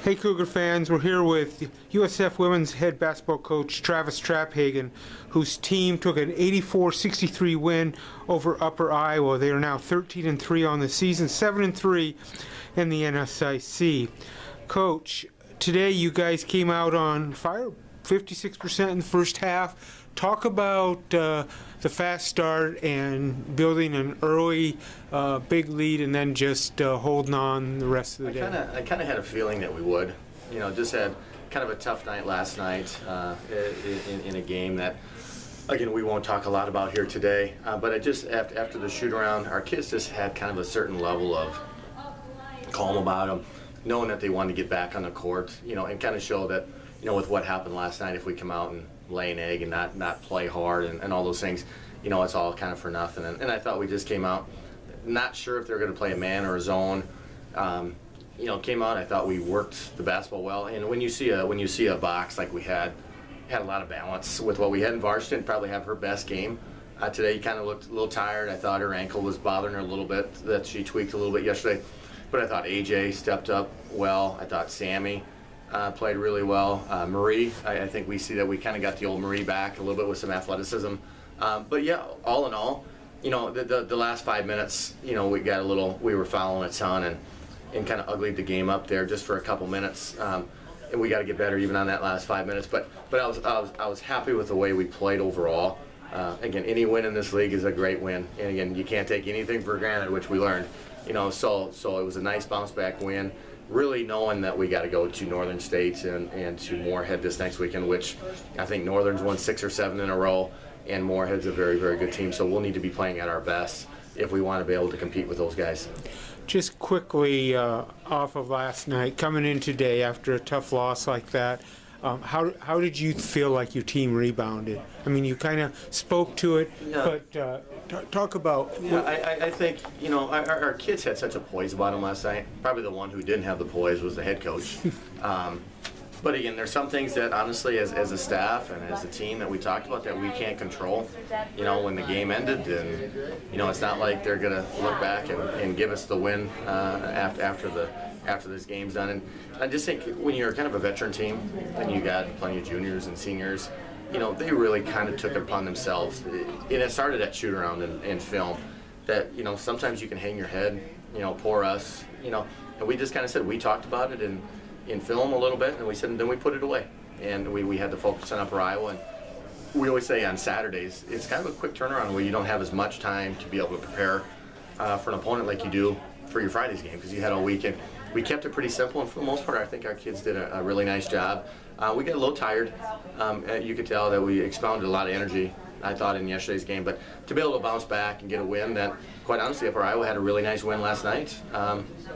Hey Cougar fans, we're here with USF women's head basketball coach Travis Traphagen, whose team took an 84-63 win over Upper Iowa. They are now 13-3 on the season, 7-3 in the NSIC. Coach, today you guys came out on fire, 56% in the first half. Talk about the fast start and building an early big lead and then just holding on the rest of the day. I kind of had a feeling that we would. You know, just had kind of a tough night last night in a game that, again, we won't talk a lot about here today. But I just, after the shoot-around, our kids just had kind of a certain level of calm about them, knowing that they wanted to get back on the court, you know, and kind of show that, you know, with what happened last night, if we come out and lay an egg and not play hard and all those things, you know, it's all kind of for nothing. And I thought we just came out, not sure if they were going to play a man or a zone. You know, came out. I thought we worked the basketball well. And when you see a box like we had a lot of balance with what we had. And Varsh didn't probably have her best game today. He kind of looked a little tired. I thought her ankle was bothering her a little bit. That she tweaked a little bit yesterday. But I thought AJ stepped up well. I thought Sammy played really well. Marie, I think we see that we kind of got the old Marie back a little bit with some athleticism. But yeah, all in all, you know, the last 5 minutes, you know, we were fouling a ton and kind of uglied the game up there just for a couple minutes. And we got to get better even on that last 5 minutes. But I was happy with the way we played overall. Again, any win in this league is a great win. And again, you can't take anything for granted, which we learned. You know, so it was a nice bounce back win. Really knowing that we got to go to Northern State and to Moorhead this next weekend, which I think Northern's won 6 or 7 in a row, and Moorhead's a very, very good team. So we'll need to be playing at our best if we want to be able to compete with those guys. Just quickly off of last night, coming in today after a tough loss like that, how did you feel like your team rebounded? I mean, you kind of spoke to it, yeah. But talk about... Yeah, I think, you know, our kids had such a poise about them last night. Probably the one who didn't have the poise was the head coach. But again, there's some things that honestly, as a staff and as a team that we talked about that we can't control. You know, when the game ended, and you know, it's not like they're gonna look back and give us the win after this game's done. And I just think when you're kind of a veteran team and you got plenty of juniors and seniors, you know, they really kind of took it upon themselves. And it started at shoot-around and film. That, you know, sometimes you can hang your head, you know, poor us, you know, and we just kind of said, we talked about it in film a little bit, and we said, and then we put it away. And we had to focus on Upper Iowa. And we always say on Saturdays, it's kind of a quick turnaround where you don't have as much time to be able to prepare for an opponent like you do for your Friday's game, because you had all weekend. We kept it pretty simple, and for the most part, I think our kids did a really nice job. We got a little tired. You could tell that we expounded a lot of energy, I thought, in yesterday's game. But to be able to bounce back and get a win that, quite honestly, Upper Iowa had a really nice win last night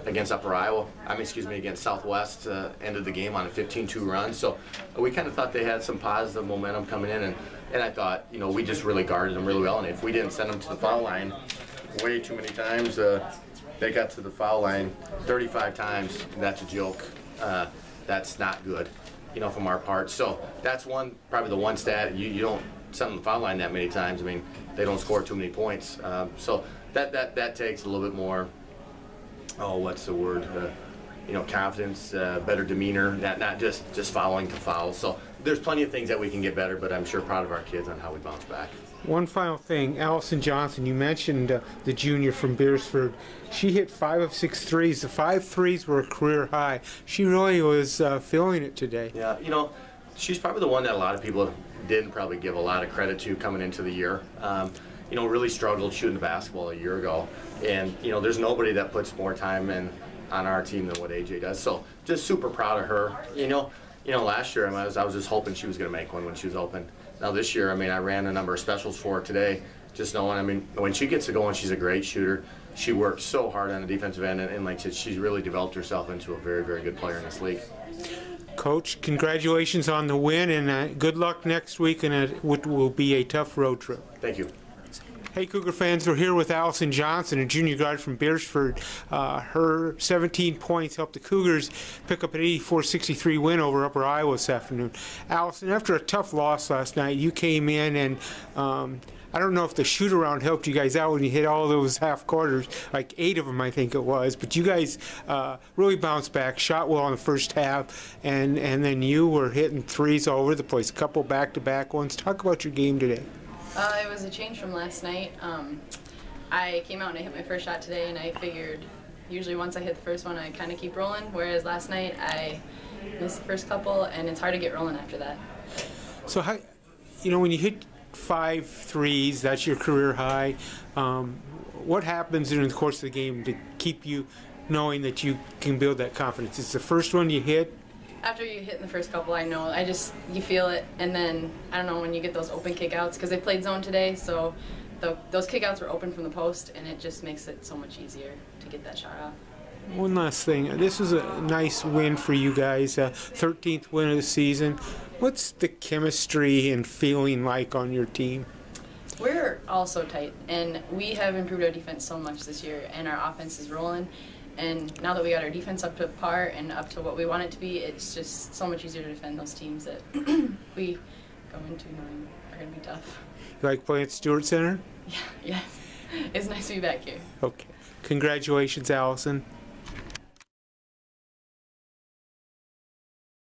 against against Southwest, ended the game on a 15-2 run. So we kind of thought they had some positive momentum coming in, and I thought, you know, we just really guarded them really well. And if we didn't send them to the foul line way too many times, they got to the foul line 35 times. That's a joke. That's not good, you know, from our part. So that's probably the one stat. You don't send them to the foul line that many times. I mean, they don't score too many points. So that takes a little bit more, what's the word? You know, confidence, better demeanor, not just fouling to foul. So there's plenty of things that we can get better, but I'm sure proud of our kids on how we bounce back. One final thing, Alyson Johnsen, you mentioned the junior from Beersford. She hit 5 of 6 threes. The 5 threes were a career high. She really was feeling it today. Yeah, you know, she's probably the one that a lot of people didn't probably give a lot of credit to coming into the year. You know, really struggled shooting the basketball a year ago. And, you know, there's nobody that puts more time in on our team than what AJ does. So just super proud of her. You know, last year I was just hoping she was going to make one when she was open. Now this year, I mean, I ran a number of specials for her today, just knowing, I mean, when she gets to going, she's a great shooter. She works so hard on the defensive end, and like I said, she's really developed herself into a very, very good player in this league. Coach, congratulations on the win, and good luck next week, and it will be a tough road trip. Thank you. Hey, Cougar fans, we're here with Alyson Johnsen, a junior guard from Beersford. Her 17 points helped the Cougars pick up an 84-63 win over Upper Iowa this afternoon. Alyson, after a tough loss last night, you came in and I don't know if the shoot-around helped you guys out when you hit all those half quarters, like 8 of them I think it was, but you guys really bounced back, shot well in the first half, and then you were hitting threes all over the place, a couple back-to-back ones. Talk about your game today. It was a change from last night. I came out and I hit my first shot today, and I figured usually once I hit the first one I kind of keep rolling, whereas last night I missed the first couple and it's hard to get rolling after that. So how, when you hit 5 threes, that's your career high. What happens during the course of the game to keep you knowing that you can build that confidence? It's the first one you hit. After you hit in the first couple, I know, you feel it, and then, I don't know, when you get those open kickouts, because they played zone today, so those kickouts were open from the post, and it just makes it so much easier to get that shot off. One last thing. This was a nice win for you guys, 13th win of the season. What's the chemistry and feeling like on your team? We're all so tight, and we have improved our defense so much this year, and our offense is rolling. And now that we got our defense up to par and up to what we want it to be, it's just so much easier to defend those teams that we go into knowing are going to be tough. You like playing at Stewart Center? Yeah, yes. It's nice to be back here. Okay. Congratulations, Alyson.